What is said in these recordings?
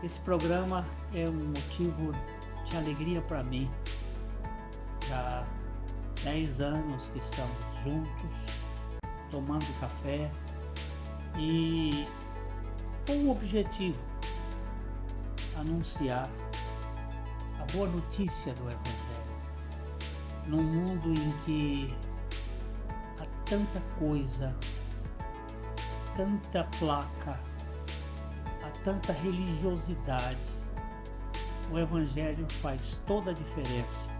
Esse programa é um motivo de alegria para mim. Já há 10 anos que estamos juntos, tomando café e com o objetivo anunciar a boa notícia do Evangelho. Num mundo em que há tanta coisa, tanta placa, há tanta religiosidade, o Evangelho faz toda a diferença.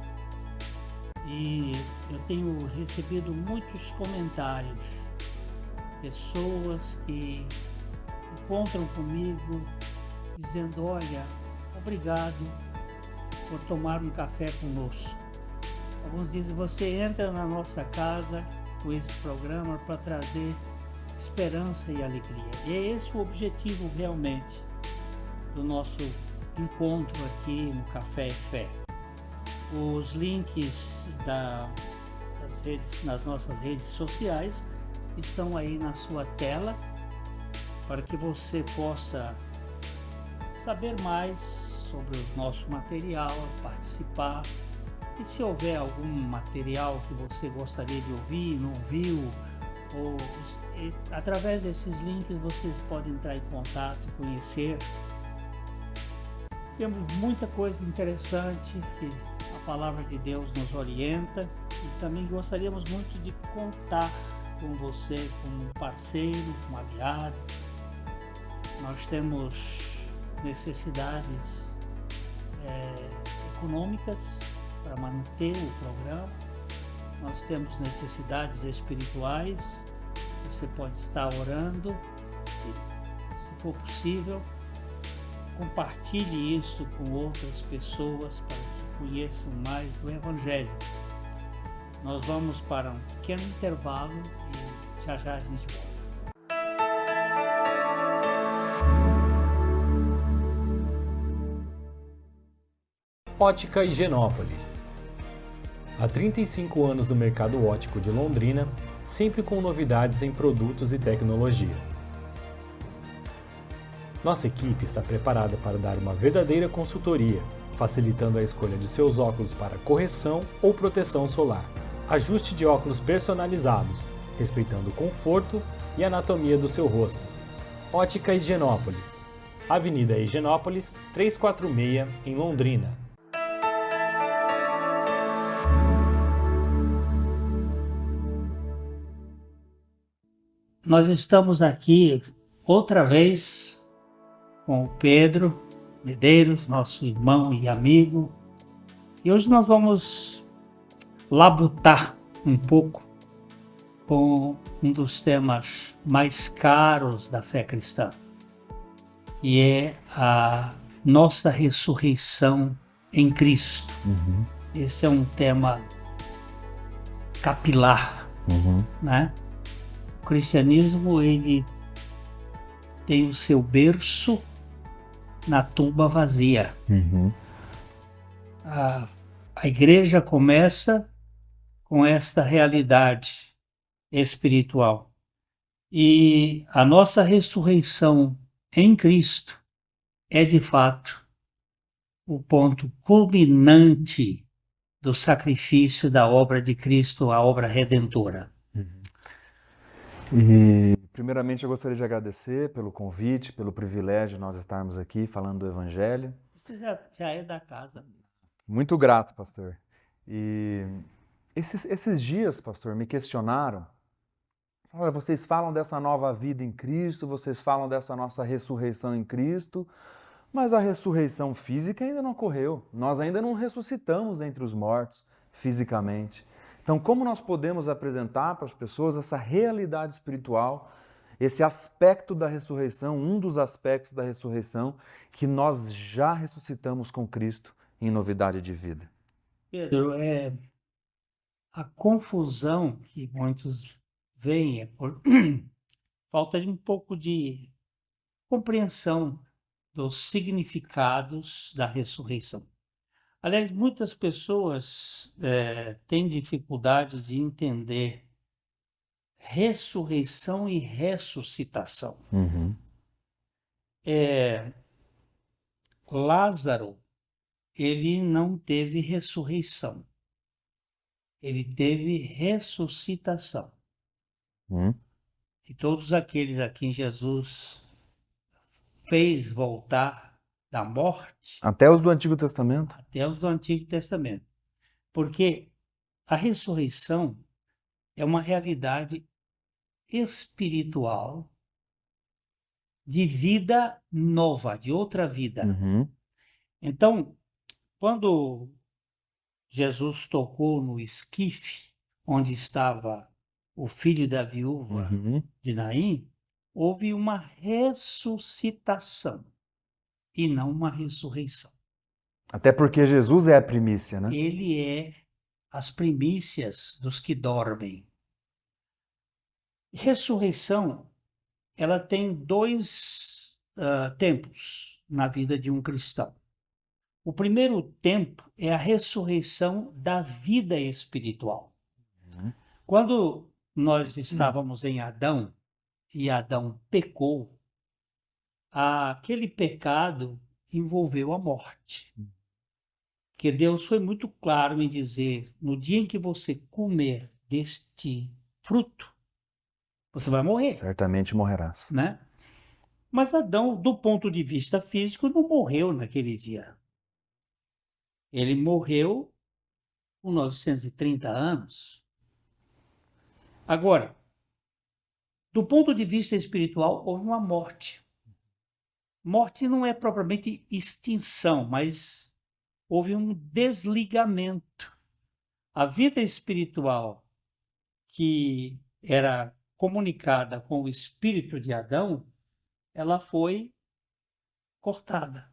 E eu tenho recebido muitos comentários, pessoas que encontram comigo dizendo: olha, obrigado por tomar um café conosco. Alguns dizem: você entra na nossa casa com esse programa para trazer esperança e alegria. E é esse o objetivo realmente do nosso encontro aqui no Café e Fé. Os links nas nossas redes sociais estão aí na sua tela para que você possa saber mais sobre o nosso material, participar. E se houver algum material que você gostaria de ouvir, não ouviu, através desses links vocês podem entrar em contato, conhecer. Temos muita coisa interessante que a palavra de Deus nos orienta, e também gostaríamos muito de contar com você como um parceiro, um aliado. Nós temos necessidades econômicas para manter o programa, nós temos necessidades espirituais. Você pode estar orando e, se for possível, compartilhe isso com outras pessoas para que conheçam mais do Evangelho. Nós vamos para um pequeno intervalo e já a gente volta. Ótica Higienópolis. Há 35 anos no mercado óptico de Londrina, sempre com novidades em produtos e tecnologia. Nossa equipe está preparada para dar uma verdadeira consultoria, facilitando a escolha de seus óculos para correção ou proteção solar. Ajuste de óculos personalizados, respeitando o conforto e anatomia do seu rosto. Ótica Higienópolis. Avenida Higienópolis, 346, em Londrina. Nós estamos aqui outra vez com o Pedro Medeiros, nosso irmão e amigo, e hoje nós vamos labutar um pouco com um dos temas mais caros da fé cristã, que é a nossa ressurreição em Cristo. Esse é um tema capilar, né? O cristianismo, ele tem o seu berço na tumba vazia. A igreja começa com esta realidade espiritual. E a nossa ressurreição em Cristo é, de fato, o ponto culminante do sacrifício da obra de Cristo, a obra redentora. E, primeiramente, eu gostaria de agradecer pelo convite, pelo privilégio de nós estarmos aqui falando do Evangelho. Você já é da casa. Muito grato, pastor. E esses dias, pastor, me questionaram. Olha, vocês falam dessa nova vida em Cristo, vocês falam dessa nossa ressurreição em Cristo, mas a ressurreição física ainda não ocorreu. Nós ainda não ressuscitamos entre os mortos, fisicamente. Então, como nós podemos apresentar para as pessoas essa realidade espiritual, esse aspecto da ressurreição, um dos aspectos da ressurreição, que nós já ressuscitamos com Cristo em novidade de vida? Pedro, a confusão que muitos veem é por falta de um pouco de compreensão dos significados da ressurreição. Aliás, muitas pessoas têm dificuldade de entender ressurreição e ressuscitação. Lázaro, ele não teve ressurreição. Ele teve ressuscitação. E todos aqueles a quem Jesus fez voltar da morte, Até os do Antigo Testamento? até os do Antigo Testamento. Porque a ressurreição é uma realidade espiritual de vida nova, de outra vida. Então, quando Jesus tocou no esquife onde estava o filho da viúva de Naim, houve uma ressuscitação e não uma ressurreição. Até porque Jesus é a primícia, né? Ele é as primícias dos que dormem. Ressurreição, ela tem dois tempos na vida de um cristão. O primeiro tempo é a ressurreição da vida espiritual. Quando nós estávamos em Adão e Adão pecou, aquele pecado envolveu a morte. Porque Deus foi muito claro em dizer: no dia em que você comer deste fruto, você vai morrer. Certamente morrerás. Né? Mas Adão, do ponto de vista físico, não morreu naquele dia. Ele morreu com 930 anos. Agora, do ponto de vista espiritual, houve uma morte. Morte não é propriamente extinção, mas houve um desligamento. A vida espiritual que era comunicada com o espírito de Adão, ela foi cortada.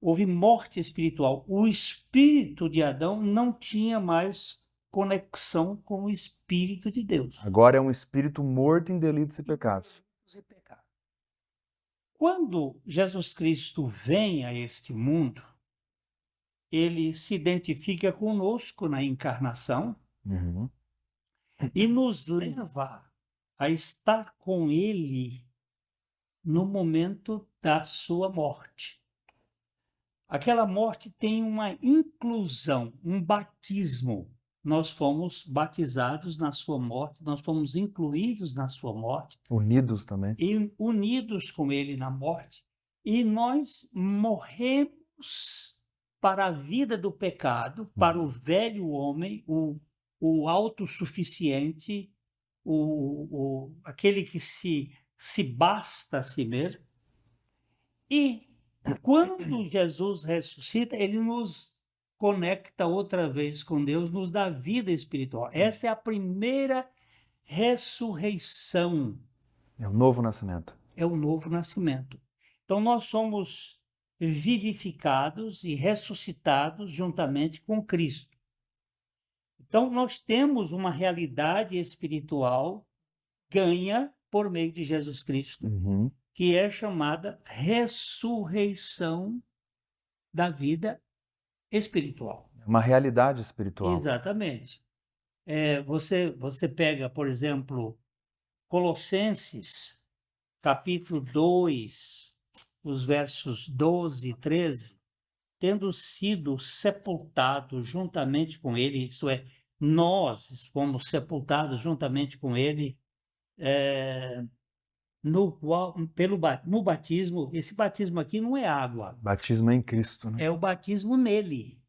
Houve morte espiritual. O espírito de Adão não tinha mais conexão com o espírito de Deus. Agora é um espírito morto em delitos e pecados. Quando Jesus Cristo vem a este mundo, ele se identifica conosco na encarnação e nos leva a estar com ele no momento da sua morte. Aquela morte tem uma inclusão, um batismo. Nós fomos batizados na sua morte, nós fomos incluídos na sua morte. Unidos também. E unidos com ele na morte. E nós morremos para a vida do pecado, para o velho homem, o autossuficiente, aquele que se basta a si mesmo. E quando Jesus ressuscita, ele nos conecta outra vez com Deus, nos dá vida espiritual. Essa é a primeira ressurreição. É o novo nascimento. É o novo nascimento. Então nós somos vivificados e ressuscitados juntamente com Cristo. Então nós temos uma realidade espiritual ganha por meio de Jesus Cristo, que é chamada ressurreição da vida espiritual. Uma realidade espiritual. Exatamente. Você pega, por exemplo, Colossenses, capítulo 2, os versos 12 e 13, tendo sido sepultados juntamente com ele, isto é, nós fomos sepultados juntamente com ele, no batismo. Esse batismo aqui não é água. Batismo é em Cristo, né? É o batismo nele.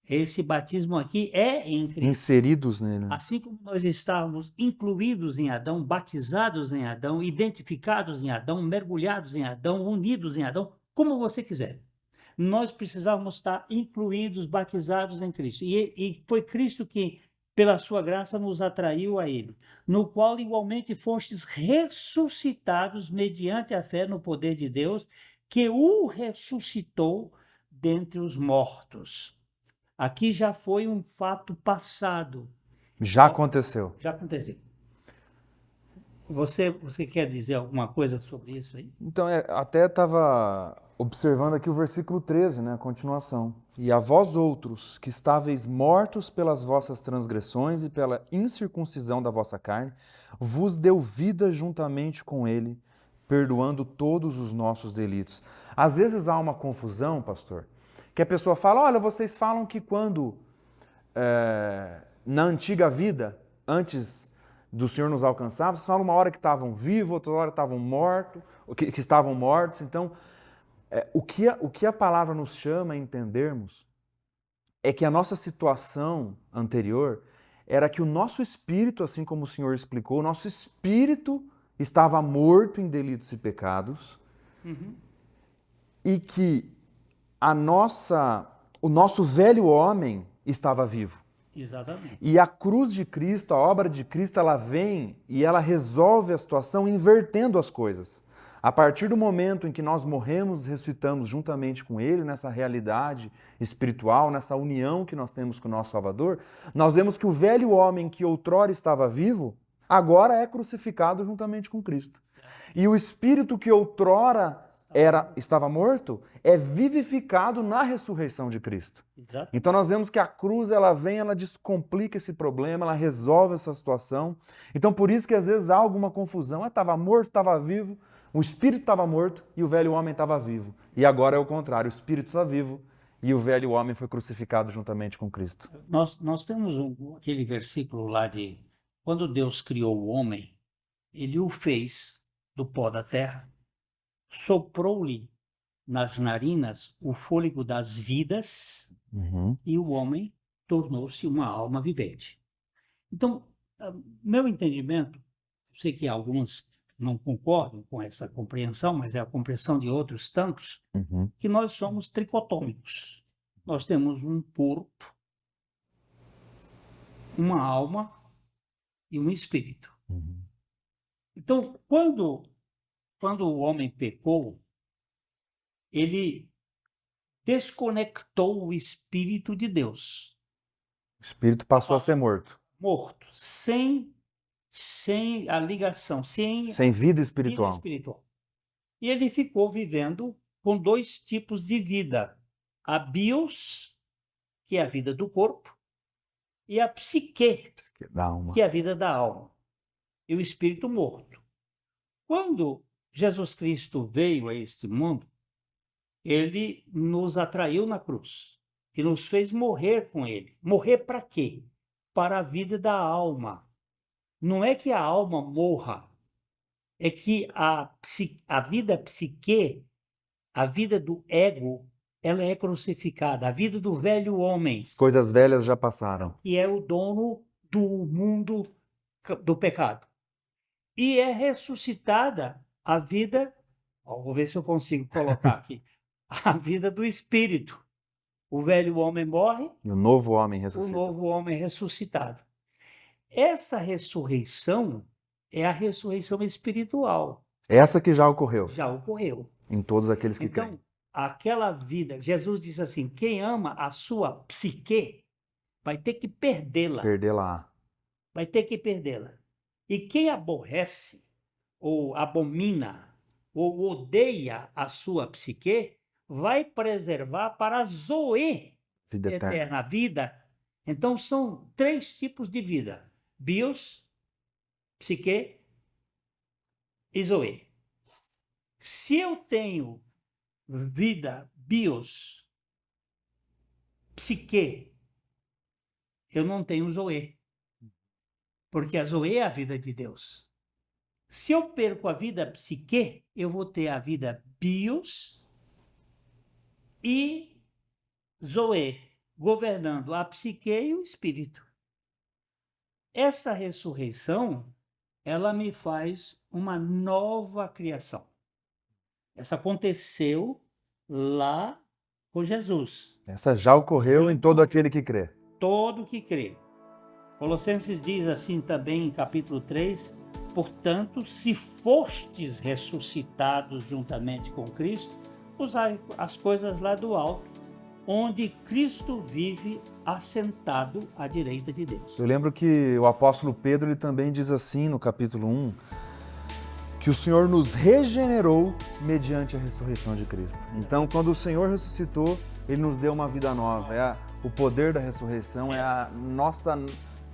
Esse batismo aqui é em Cristo. Inseridos nele. Assim como nós estávamos incluídos em Adão, batizados em Adão, identificados em Adão, mergulhados em Adão, unidos em Adão, como você quiser. Nós precisávamos estar incluídos, batizados em Cristo. E foi Cristo que, pela sua graça, nos atraiu a ele, no qual igualmente fostes ressuscitados mediante a fé no poder de Deus, que o ressuscitou dentre os mortos. Aqui já foi um fato passado. Já aconteceu. Já aconteceu. Você quer dizer alguma coisa sobre isso aí? Então, até estava observando aqui o versículo 13, né, a continuação. E a vós outros, que estáveis mortos pelas vossas transgressões e pela incircuncisão da vossa carne, vos deu vida juntamente com ele, perdoando todos os nossos delitos. Às vezes há uma confusão, pastor, que a pessoa fala, olha, vocês falam que quando, na antiga vida, antes do Senhor nos alcançar, vocês falam uma hora que estavam vivos, outra hora estavam mortos, que estavam mortos. Então, o que a palavra nos chama a entendermos é que a nossa situação anterior era que o nosso espírito, assim como o Senhor explicou, o nosso espírito estava morto em delitos e pecados, e que o nosso velho homem estava vivo. Exatamente. E a cruz de Cristo, a obra de Cristo, ela vem e ela resolve a situação invertendo as coisas. A partir do momento em que nós morremos e ressuscitamos juntamente com Ele, nessa realidade espiritual, nessa união que nós temos com o nosso Salvador, nós vemos que o velho homem que outrora estava vivo, agora é crucificado juntamente com Cristo. E o espírito que outrora estava morto é vivificado na ressurreição de Cristo. Exato. Então nós vemos que a cruz ela vem, ela descomplica esse problema, ela resolve essa situação. Então por isso que às vezes há alguma confusão. Estava morto, estava vivo, o espírito estava morto e o velho homem estava vivo. E agora é o contrário, o espírito está vivo e o velho homem foi crucificado juntamente com Cristo. Nós temos aquele versículo lá de quando Deus criou o homem, ele o fez do pó da terra, soprou-lhe nas narinas o fôlego das vidas e o homem tornou-se uma alma vivente. Então, meu entendimento, eu sei que alguns não concordam com essa compreensão, mas é a compreensão de outros tantos, que nós somos tricotômicos. Nós temos um corpo, uma alma e um espírito. Então, quando o homem pecou, ele desconectou o Espírito de Deus. O espírito passou a ser morto. Morto, sem a ligação, sem vida espiritual. vida espiritual. E ele ficou vivendo com dois tipos de vida. A bios, que é a vida do corpo, e a psique, que é a vida da alma. E o espírito morto. Quando Jesus Cristo veio a este mundo, ele nos atraiu na cruz e nos fez morrer com ele. Morrer para quê? Para a vida da alma. Não é que a alma morra, é que a vida psique, a vida do ego, ela é crucificada. A vida do velho homem. As coisas velhas já passaram. E é o dono do mundo do pecado. E é ressuscitada a vida, vou ver se eu consigo colocar aqui, a vida do espírito. O velho homem morre, E o novo homem ressuscita. o novo homem é ressuscitado. Essa ressurreição é a ressurreição espiritual. Essa que já ocorreu Já ocorreu. em todos aqueles que Então, creem. aquela vida, Jesus disse assim, quem ama a sua psique vai ter que perdê-la. Perdê-la. Vai ter que perdê-la. E quem aborrece, ou abomina, ou odeia a sua psique, vai preservar para a zoe Vida eterna. eterna, a vida. Então são 3 tipos de vida: bios, psique e zoe. Se eu tenho vida bios, psique, eu não tenho zoe. Porque a zoe é a vida de Deus. Se eu perco a vida psique, eu vou ter a vida bios e zoe, governando a psique e o espírito. Essa ressurreição, ela me faz uma nova criação. Essa aconteceu lá com Jesus. Essa já ocorreu em todo aquele que crê. Todo que crê. Colossenses diz assim também em capítulo 3, portanto, se fostes ressuscitados juntamente com Cristo, usai as coisas lá do alto, onde Cristo vive assentado à direita de Deus. Eu lembro que o apóstolo Pedro ele também diz assim no capítulo 1, que o Senhor nos regenerou mediante a ressurreição de Cristo. Então, quando o Senhor ressuscitou, Ele nos deu uma vida nova. O poder da ressurreição é a nossa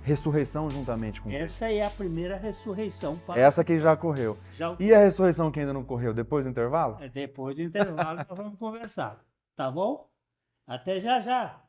ressurreição juntamente com Cristo. Essa é a primeira ressurreição. Essa que já ocorreu. Já... E a ressurreição que ainda não ocorreu, depois do intervalo? Depois do intervalo nós vamos conversar. Tá bom? Até já já.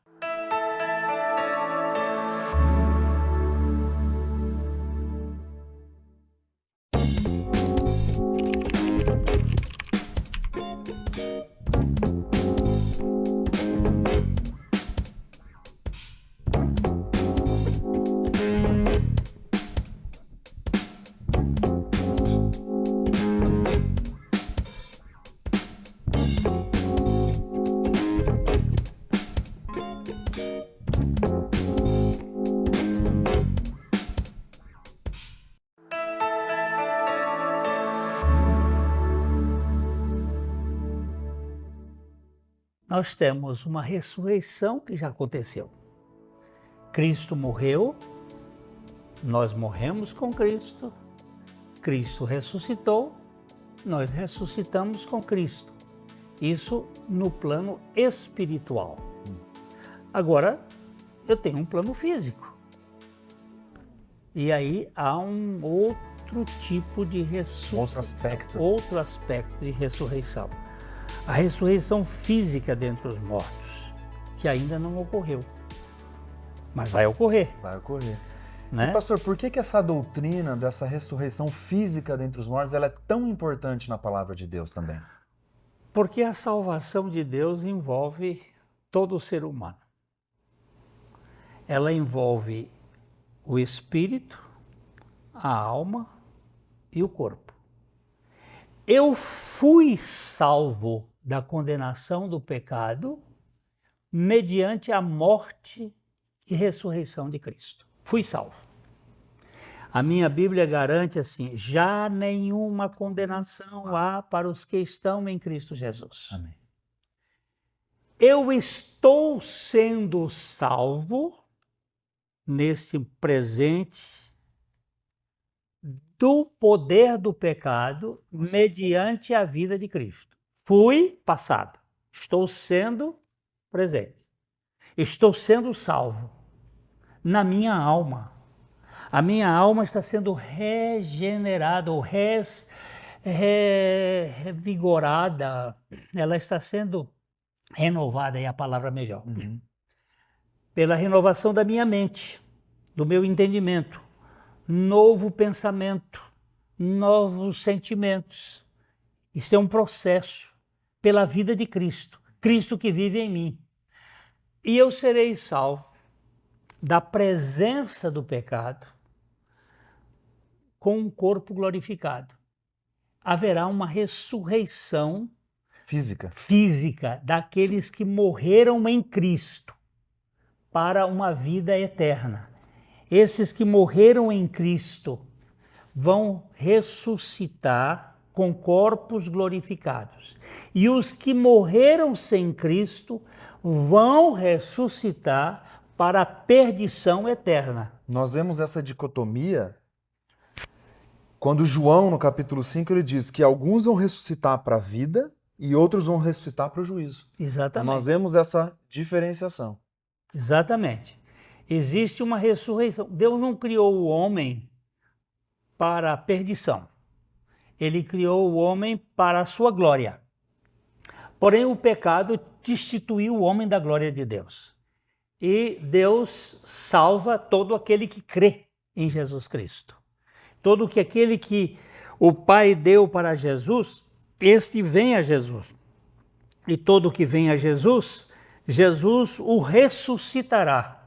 Nós temos uma ressurreição que já aconteceu. Cristo morreu, nós morremos com Cristo, Cristo ressuscitou, nós ressuscitamos com Cristo. Isso no plano espiritual. Agora, eu tenho um plano físico. E aí há um outro tipo de ressurreição. Outro aspecto de ressurreição. A ressurreição física dentre os mortos, que ainda não ocorreu, mas vai ocorrer. Vai ocorrer. Né? E, pastor, por que essa doutrina dessa ressurreição física dentre os mortos ela é tão importante na palavra de Deus também? Porque a salvação de Deus envolve todo o ser humano. Ela envolve o espírito, a alma e o corpo. Eu fui salvo da condenação do pecado mediante a morte e ressurreição de Cristo. Fui salvo. A minha Bíblia garante assim, já nenhuma condenação há para os que estão em Cristo Jesus. Amém. Eu estou sendo salvo nesse presente do poder do pecado mediante a vida de Cristo. Fui passado, estou sendo presente, estou sendo salvo na minha alma. A minha alma está sendo regenerada ou revigorada, ela está sendo renovada, é a palavra melhor, pela renovação da minha mente, do meu entendimento, novo pensamento, novos sentimentos. Isso é um processo pela vida de Cristo, Cristo que vive em mim. E eu serei salvo da presença do pecado com um corpo glorificado. Haverá uma ressurreição física daqueles que morreram em Cristo para uma vida eterna. Esses que morreram em Cristo vão ressuscitar com corpos glorificados. E os que morreram sem Cristo vão ressuscitar para a perdição eterna. Nós vemos essa dicotomia quando João, no capítulo 5, ele diz que alguns vão ressuscitar para a vida e outros vão ressuscitar para o juízo. Exatamente. Nós vemos essa diferenciação. Exatamente. Existe uma ressurreição. Deus não criou o homem para a perdição. Ele criou o homem para a sua glória. Porém, o pecado destituiu o homem da glória de Deus. E Deus salva todo aquele que crê em Jesus Cristo. Todo aquele que o Pai deu para Jesus, este vem a Jesus. E todo que vem a Jesus, Jesus o ressuscitará.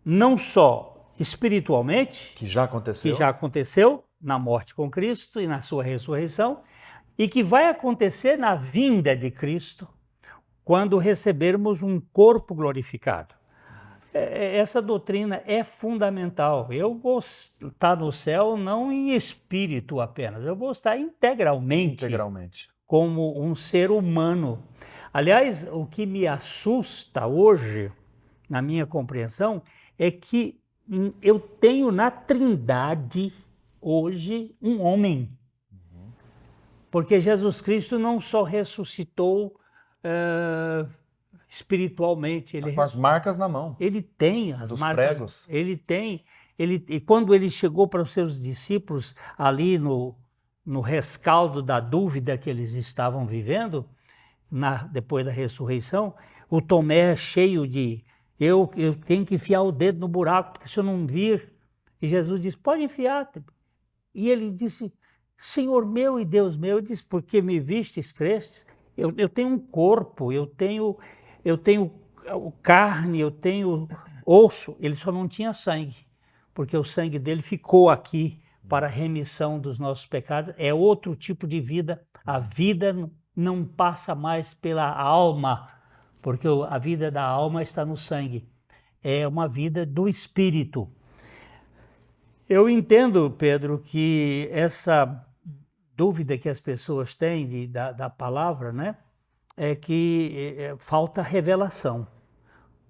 Não só espiritualmente, que já aconteceu na morte com Cristo e na sua ressurreição, e que vai acontecer na vinda de Cristo, quando recebermos um corpo glorificado. Essa doutrina é fundamental. Eu vou estar no céu não em espírito apenas, eu vou estar integralmente. Como um ser humano. Aliás, o que me assusta hoje, na minha compreensão, é que eu tenho na Trindade hoje um homem. Porque Jesus Cristo não só ressuscitou espiritualmente. Tá com as marcas na mão. Ele tem as Dos marcas. pregos. Ele tem. E quando ele chegou para os seus discípulos ali no rescaldo da dúvida que eles estavam vivendo, depois da ressurreição, o Tomé cheio de, eu tenho que enfiar o dedo no buraco, porque se eu não vir, e Jesus disse, pode enfiar. E ele disse, Senhor meu e Deus meu, ele disse, porque me vistes, crestes, eu tenho um corpo, eu tenho carne, eu tenho osso, ele só não tinha sangue, porque o sangue dele ficou aqui para a remissão dos nossos pecados, é outro tipo de vida, a vida não passa mais pela alma, porque a vida da alma está no sangue, é uma vida do espírito. Eu entendo, Pedro, que essa dúvida que as pessoas têm da palavra, né, é que falta revelação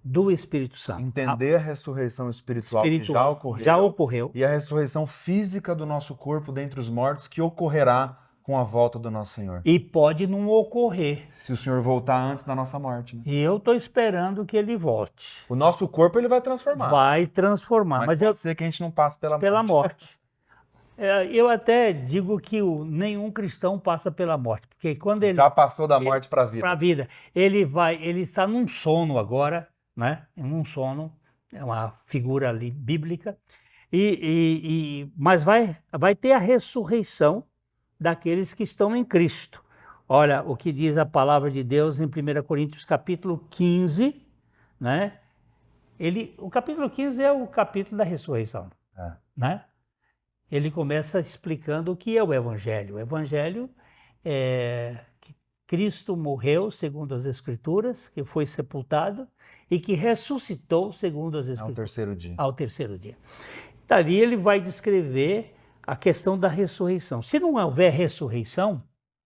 do Espírito Santo. Entender a ressurreição espiritual que já ocorreu. E a ressurreição física do nosso corpo dentre os mortos que ocorrerá com a volta do nosso Senhor. E pode não ocorrer. Se o Senhor voltar antes da nossa morte. Né? E eu estou esperando que ele volte. O nosso corpo ele vai transformar. Vai transformar. Mas pode ser que a gente não passe pela morte. Eu até digo que nenhum cristão passa pela morte, porque quando ele já passou da morte para a vida. Para a vida. Ele está num sono agora, né? Num sono, é uma figura ali bíblica, mas vai ter a ressurreição daqueles que estão em Cristo. Olha o que diz a palavra de Deus em 1 Coríntios capítulo 15, né? O capítulo 15 é o capítulo da ressurreição, né? Ele começa explicando o que é o Evangelho. O Evangelho é que Cristo morreu, segundo as Escrituras, que foi sepultado e que ressuscitou, segundo as Escrituras. Ao terceiro dia. Dali ele vai descrever a questão da ressurreição. Se não houver ressurreição,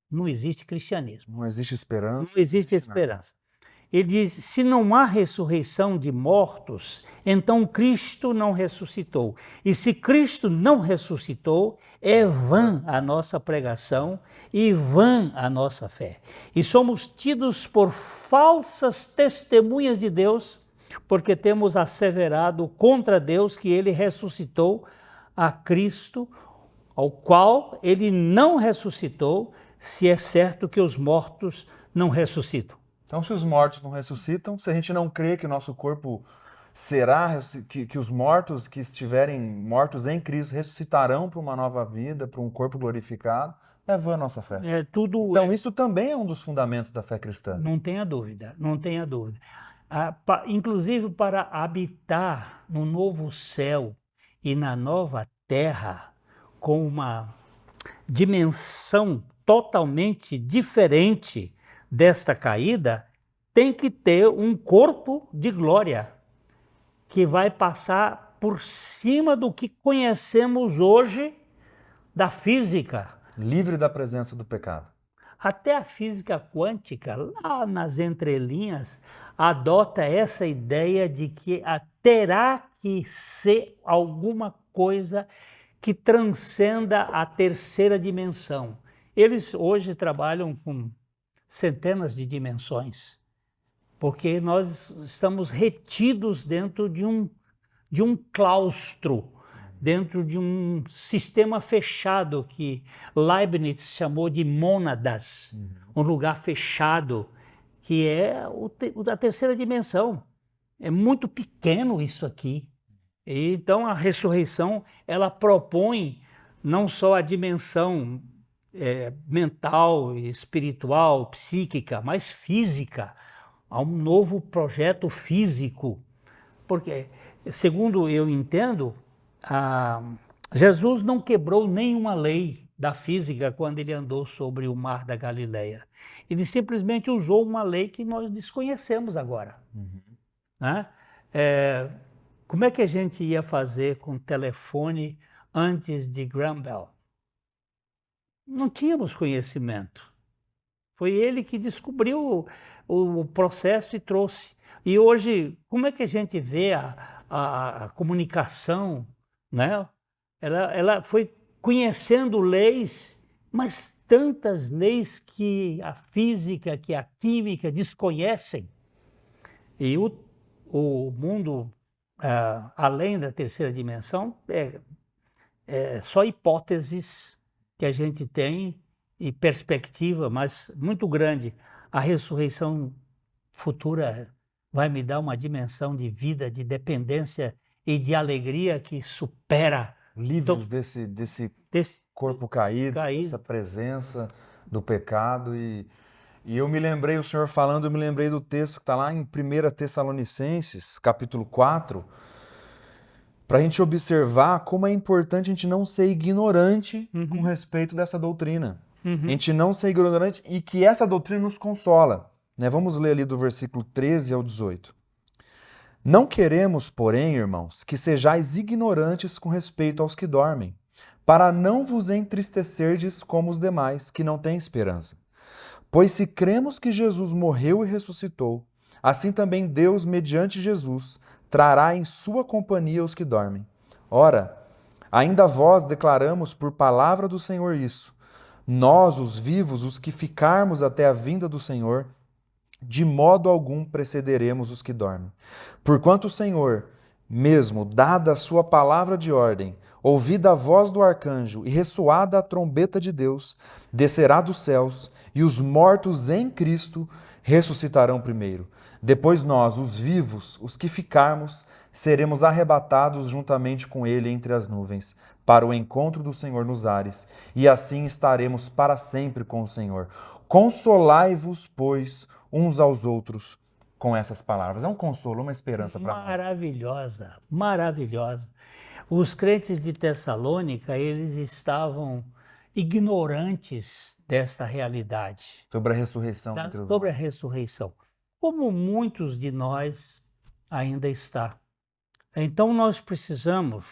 não existe cristianismo. Não existe esperança. Não existe esperança. Ele diz, se não há ressurreição de mortos, então Cristo não ressuscitou. E se Cristo não ressuscitou, é vã a nossa pregação e vã a nossa fé. E somos tidos por falsas testemunhas de Deus, porque temos asseverado contra Deus que ele ressuscitou a Cristo, ao qual ele não ressuscitou, se é certo que os mortos não ressuscitam. Então, se os mortos não ressuscitam, se a gente não crê que o nosso corpo será, que os mortos que estiverem mortos em Cristo ressuscitarão para uma nova vida, para um corpo glorificado, é vã a nossa fé. Então, isso também é um dos fundamentos da fé cristã. Não tenha dúvida, não tenha dúvida. Inclusive para habitar no novo céu e na nova terra, com uma dimensão totalmente diferente desta caída, tem que ter um corpo de glória que vai passar por cima do que conhecemos hoje da física. Livre da presença do pecado. Até a física quântica, lá nas entrelinhas, adota essa ideia de que terá que ser alguma coisa que transcenda a terceira dimensão. Eles hoje trabalham com centenas de dimensões, porque nós estamos retidos dentro de um claustro, dentro de um sistema fechado que Leibniz chamou de mônadas, um lugar fechado, que é a terceira dimensão. É muito pequeno isso aqui. E então a ressurreição, ela propõe não só a dimensão mental, espiritual, psíquica, mas física, a um novo projeto físico. Porque, segundo eu entendo, Jesus não quebrou nenhuma lei da física quando ele andou sobre o mar da Galileia. Ele simplesmente usou uma lei que nós desconhecemos agora. Né? Como é que a gente ia fazer com telefone antes de Graham Bell? Não tínhamos conhecimento. Foi ele que descobriu o processo e trouxe. E hoje, como é que a gente vê a comunicação, né? Ela foi conhecendo leis, mas tantas leis que a física, que a química desconhecem. E o mundo, além da terceira dimensão, é só hipóteses que a gente tem e perspectiva, mas muito grande. A ressurreição futura vai me dar uma dimensão de vida, de dependência e de alegria que supera. Livres desse corpo caído, dessa presença do pecado. E eu me lembrei, o senhor falando, eu me lembrei do texto que está lá em 1 Tessalonicenses, capítulo 4, para a gente observar como é importante a gente não ser ignorante com respeito dessa doutrina. A gente não ser ignorante e que essa doutrina nos consola. Né? Vamos ler ali do versículo 13 ao 18. Não queremos, porém, irmãos, que sejais ignorantes com respeito aos que dormem, para não vos entristecerdes como os demais, que não têm esperança. Pois se cremos que Jesus morreu e ressuscitou, assim também Deus, mediante Jesus, trará em sua companhia os que dormem. Ora, ainda vós declaramos por palavra do Senhor isso. Nós, os vivos, os que ficarmos até a vinda do Senhor, de modo algum precederemos os que dormem. Porquanto o Senhor, mesmo dada a sua palavra de ordem, ouvida a voz do arcanjo e ressoada a trombeta de Deus, descerá dos céus, e os mortos em Cristo ressuscitarão primeiro. Depois nós, os vivos, os que ficarmos, seremos arrebatados juntamente com ele entre as nuvens, para o encontro do Senhor nos ares, e assim estaremos para sempre com o Senhor. Consolai-vos, pois, uns aos outros com essas palavras. É um consolo, uma esperança para nós. Maravilhosa, maravilhosa. Os crentes de Tessalônica, eles estavam ignorantes desta realidade. Sobre a ressurreição. Sobre a ressurreição. Como muitos de nós ainda está. Então nós precisamos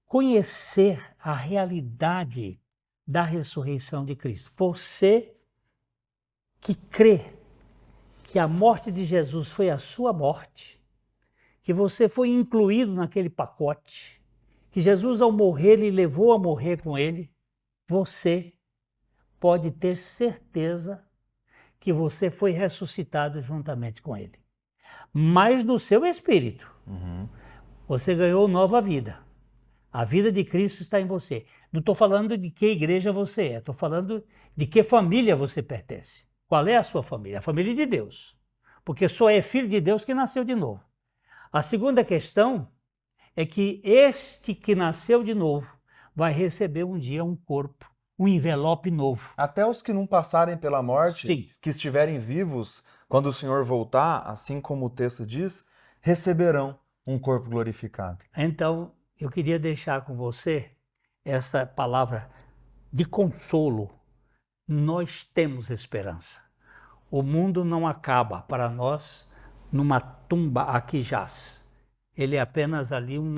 conhecer a realidade da ressurreição de Cristo. Você que crê que a morte de Jesus foi a sua morte, que você foi incluído naquele pacote, que Jesus ao morrer lhe levou a morrer com ele, você pode ter certeza que você foi ressuscitado juntamente com ele. Mas no seu espírito, você ganhou nova vida. A vida de Cristo está em você. Não estou falando de que igreja você é, estou falando de que família você pertence. Qual é a sua família? A família de Deus. Porque só é filho de Deus que nasceu de novo. A segunda questão é que este que nasceu de novo vai receber um dia um corpo, um envelope novo. Até os que não passarem pela morte, Sim. Que estiverem vivos, quando o Senhor voltar, assim como o texto diz, receberão um corpo glorificado. Então, eu queria deixar com você essa palavra de consolo. Nós temos esperança. O mundo não acaba para nós numa tumba aqui jaz. Ele é apenas ali um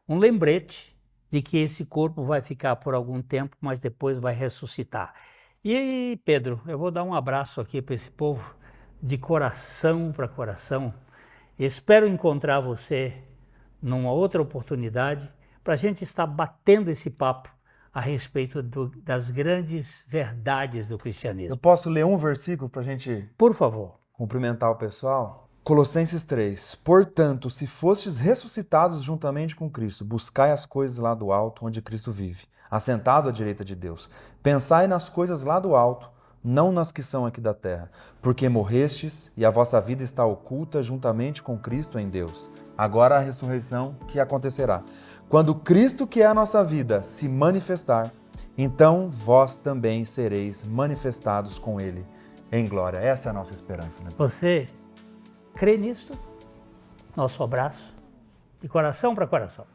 lembrete de que esse corpo vai ficar por algum tempo, mas depois vai ressuscitar. E Pedro, eu vou dar um abraço aqui para esse povo, de coração para coração. Espero encontrar você numa outra oportunidade para a gente estar batendo esse papo a respeito das grandes verdades do cristianismo. Eu posso ler um versículo para a gente, por favor, cumprimentar o pessoal? Colossenses 3. Portanto, se fostes ressuscitados juntamente com Cristo, buscai as coisas lá do alto, onde Cristo vive, assentado à direita de Deus. Pensai nas coisas lá do alto, não nas que são aqui da terra, porque morrestes e a vossa vida está oculta juntamente com Cristo em Deus. Agora a ressurreição que acontecerá. Quando Cristo, que é a nossa vida, se manifestar, então vós também sereis manifestados com Ele em glória. Essa é a nossa esperança. Né? Você crê nisto? Nosso abraço de coração para coração.